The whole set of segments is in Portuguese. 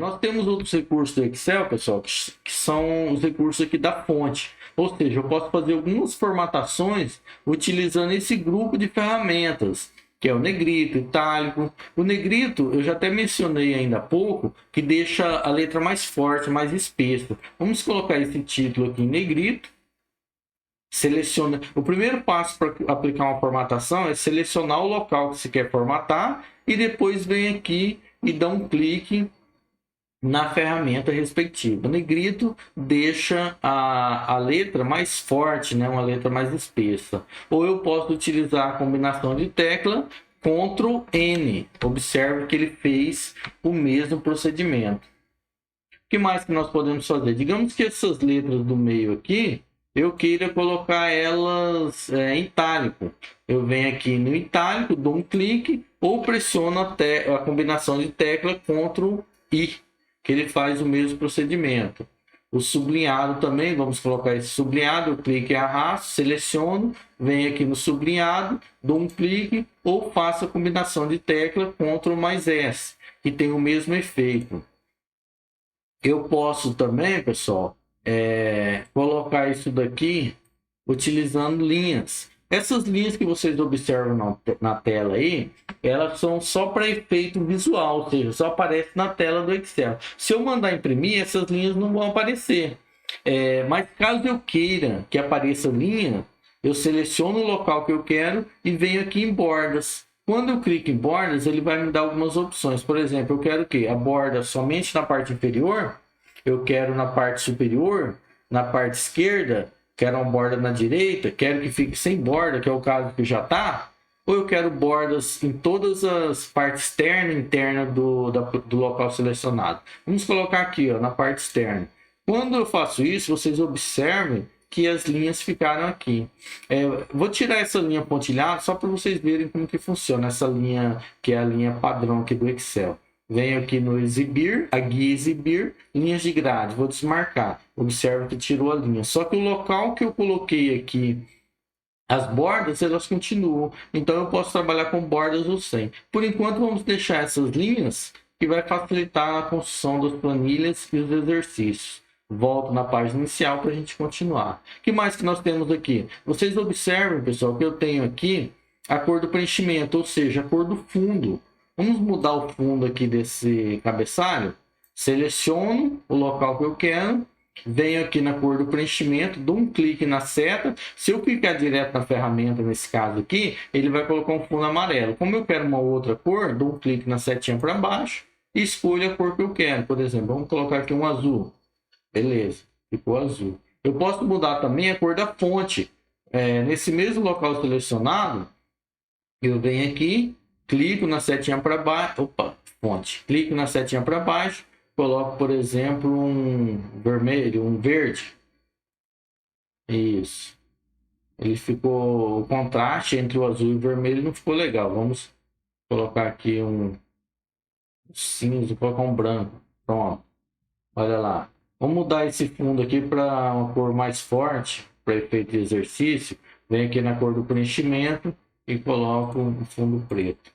Nós temos outros recursos do Excel, pessoal, que são os recursos aqui da fonte. Ou seja, eu posso fazer algumas formatações utilizando esse grupo de ferramentas, que é o negrito, itálico. O negrito, eu já até mencionei ainda há pouco, que deixa a letra mais forte, mais espessa. Vamos colocar esse título aqui em negrito. Seleciona. O primeiro passo para aplicar uma formatação é selecionar o local que você quer formatar e depois vem aqui e dá um clique na ferramenta respectiva. O negrito deixa a letra mais forte, né? Uma letra mais espessa. Ou eu posso utilizar a combinação de tecla Ctrl N. Observe que ele fez o mesmo procedimento. O que mais que nós podemos fazer? Digamos que essas letras do meio aqui, eu queira colocar elas em itálico. Eu venho aqui no itálico, dou um clique ou pressiono a combinação de tecla Ctrl I, que ele faz o mesmo procedimento. O sublinhado também, vamos colocar esse sublinhado, eu clico e arrasto, seleciono, venho aqui no sublinhado, dou um clique ou faço a combinação de tecla Ctrl mais S, que tem o mesmo efeito. Eu posso também, pessoal, colocar isso daqui utilizando linhas. Essas linhas que vocês observam na tela aí, elas são só para efeito visual, ou seja, só aparece na tela do Excel. Se eu mandar imprimir, essas linhas não vão aparecer. Mas caso eu queira que apareça linha, eu seleciono o local que eu quero e venho aqui em bordas. Quando eu clico em bordas, ele vai me dar algumas opções. Por exemplo, eu quero que a borda somente na parte inferior, eu quero na parte superior, na parte esquerda, quero uma borda na direita, quero que fique sem borda, que é o caso que já está, ou eu quero bordas em todas as partes externa e interna do local selecionado. Vamos colocar aqui, ó, na parte externa. Quando eu faço isso, vocês observem que as linhas ficaram aqui. Vou tirar essa linha pontilhada só para vocês verem como que funciona essa linha, que é a linha padrão aqui do Excel. Venho aqui no exibir, a guia exibir, linhas de grade, vou desmarcar. Observe que tirou a linha. Só que o local que eu coloquei aqui, as bordas, elas continuam. Então eu posso trabalhar com bordas ou sem. Por enquanto vamos deixar essas linhas, que vai facilitar a construção das planilhas e os exercícios. Volto na página inicial para a gente continuar. O que mais que nós temos aqui? Vocês observem, pessoal, que eu tenho aqui a cor do preenchimento, ou seja, a cor do fundo. Vamos mudar o fundo aqui desse cabeçalho. Seleciono o local que eu quero. Venho aqui na cor do preenchimento, dou um clique na seta. Se eu clicar direto na ferramenta, nesse caso aqui, ele vai colocar um fundo amarelo. Como eu quero uma outra cor, dou um clique na setinha para baixo e escolho a cor que eu quero. Por exemplo, vamos colocar aqui um azul. Beleza, ficou azul. Eu posso mudar também a cor da fonte. Nesse mesmo local selecionado, eu venho aqui, clico na setinha para baixo, opa, fonte, clico na setinha para baixo, coloco, por exemplo, um vermelho, um verde. Isso. Ele ficou, o contraste entre o azul e o vermelho não ficou legal. Vamos colocar aqui um cinza, vou colocar um branco. Pronto. Olha lá. Vamos mudar esse fundo aqui para uma cor mais forte, para efeito de exercício. Venho aqui na cor do preenchimento e coloco um fundo preto.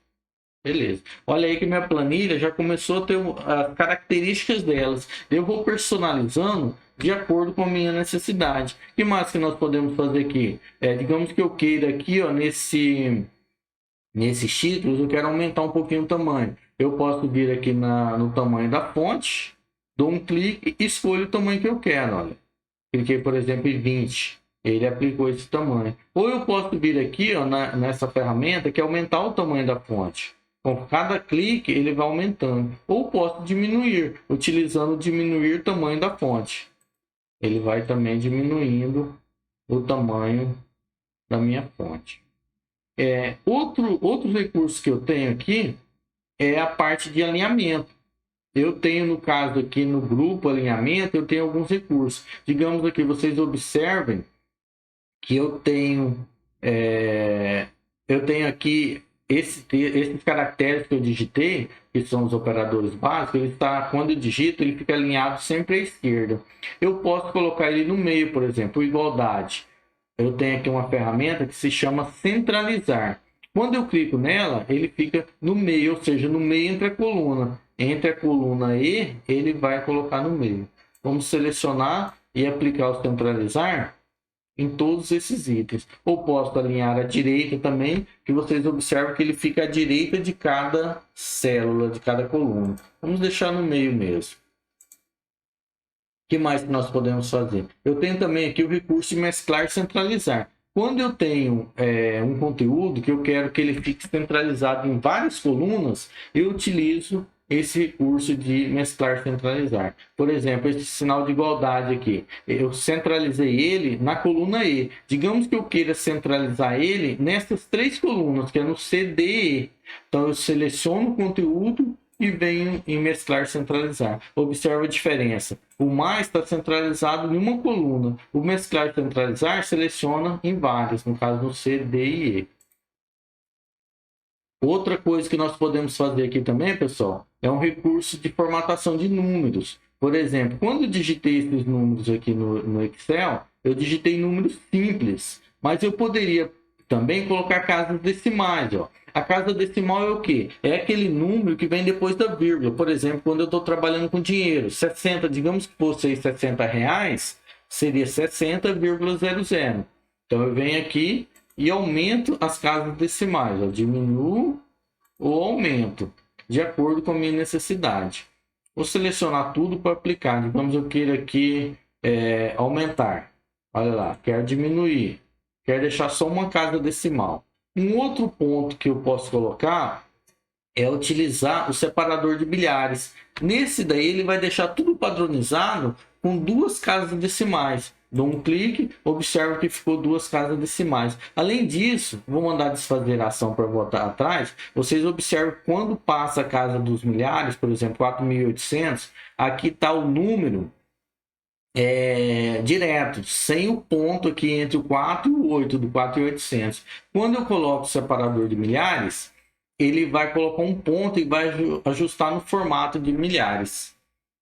Beleza. Olha aí que minha planilha já começou a ter as características delas. Eu vou personalizando de acordo com a minha necessidade. O que mais que nós podemos fazer aqui? Digamos que eu queira aqui, ó, nesses títulos, eu quero aumentar um pouquinho o tamanho. Eu posso vir aqui no tamanho da fonte, dou um clique e escolho o tamanho que eu quero. Olha. Cliquei, por exemplo, em 20. Ele aplicou esse tamanho. Ou eu posso vir aqui, ó, nessa ferramenta, que é aumentar o tamanho da fonte. Com cada clique, ele vai aumentando. Ou posso diminuir, utilizando diminuir o tamanho da fonte. Ele vai também diminuindo o tamanho da minha fonte. Outros recursos que eu tenho aqui é a parte de alinhamento. Eu tenho, no caso aqui no grupo alinhamento, eu tenho alguns recursos. Digamos aqui, vocês observem que eu tenho aqui esses caracteres que eu digitei, que são os operadores básicos, quando eu digito, ele fica alinhado sempre à esquerda. Eu posso colocar ele no meio, por exemplo, igualdade. Eu tenho aqui uma ferramenta que se chama centralizar. Quando eu clico nela, ele fica no meio, ou seja, no meio entre a coluna. entre a coluna E, ele vai colocar no meio. Vamos selecionar e aplicar o centralizar em todos esses itens. Ou posso alinhar à direita também, que vocês observam que ele fica à direita de cada célula, de cada coluna. Vamos deixar no meio mesmo. O que mais que nós podemos fazer? Eu tenho também aqui o recurso de mesclar e centralizar. Quando eu tenho um conteúdo que eu quero que ele fique centralizado em várias colunas, eu utilizo esse recurso de mesclar e centralizar. Por exemplo, esse sinal de igualdade aqui. Eu centralizei ele na coluna E. Digamos que eu queira centralizar ele nessas três colunas, que é no C, D e E. Então, eu seleciono o conteúdo e venho em mesclar e centralizar. Observa a diferença. O mais está centralizado em uma coluna. O mesclar e centralizar seleciona em várias, no caso no C, D e E. Outra coisa que nós podemos fazer aqui também, pessoal, é um recurso de formatação de números. Por exemplo, quando eu digitei esses números aqui no Excel, eu digitei números simples, mas eu poderia também colocar casas decimais. Ó. A casa decimal é o quê? É aquele número que vem depois da vírgula. Por exemplo, quando eu estou trabalhando com dinheiro, 60, digamos que fosse aí R$60, seria 60,00. Então eu venho aqui e aumento as casas decimais. Ó. Diminuo ou aumento, de acordo com a minha necessidade. Vou selecionar tudo para aplicar. Digamos eu queira aqui aumentar. Olha lá, quero diminuir. Quero deixar só uma casa decimal. Um outro ponto que eu posso colocar é utilizar o separador de milhares. Nesse daí ele vai deixar tudo padronizado com duas casas decimais. Dou um clique, observo que ficou duas casas decimais. Além disso, vou mandar desfazer a ação para voltar atrás. Vocês observam que quando passa a casa dos milhares, por exemplo, 4.800, aqui está o número direto, sem o ponto aqui entre o 4 e o 8, do 4.800. Quando eu coloco o separador de milhares, ele vai colocar um ponto e vai ajustar no formato de milhares.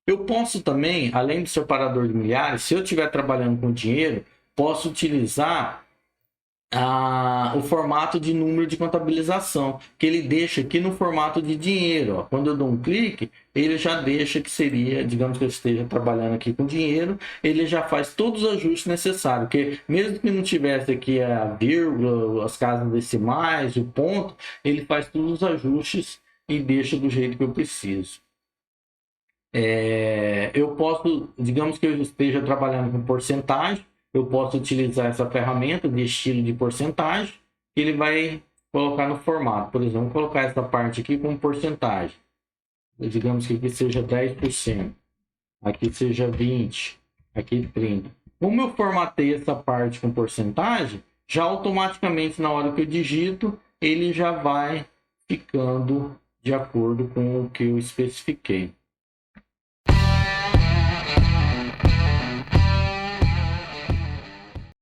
Eu posso também, além do separador de milhares, se eu estiver trabalhando com dinheiro, posso utilizar o formato de número de contabilização, que ele deixa aqui no formato de dinheiro. Ó. Quando eu dou um clique, ele já deixa que seria, digamos que eu esteja trabalhando aqui com dinheiro, ele já faz todos os ajustes necessários, porque mesmo que não tivesse aqui a vírgula, as casas decimais, o ponto, ele faz todos os ajustes e deixa do jeito que eu preciso. Eu posso, digamos que eu esteja trabalhando com porcentagem, eu posso utilizar essa ferramenta de estilo de porcentagem, que ele vai colocar no formato. Por exemplo, vou colocar essa parte aqui como porcentagem. Digamos que aqui seja 10%, aqui seja 20%, aqui 30%. Como eu formatei essa parte com porcentagem, já automaticamente na hora que eu digito, ele já vai ficando de acordo com o que eu especifiquei.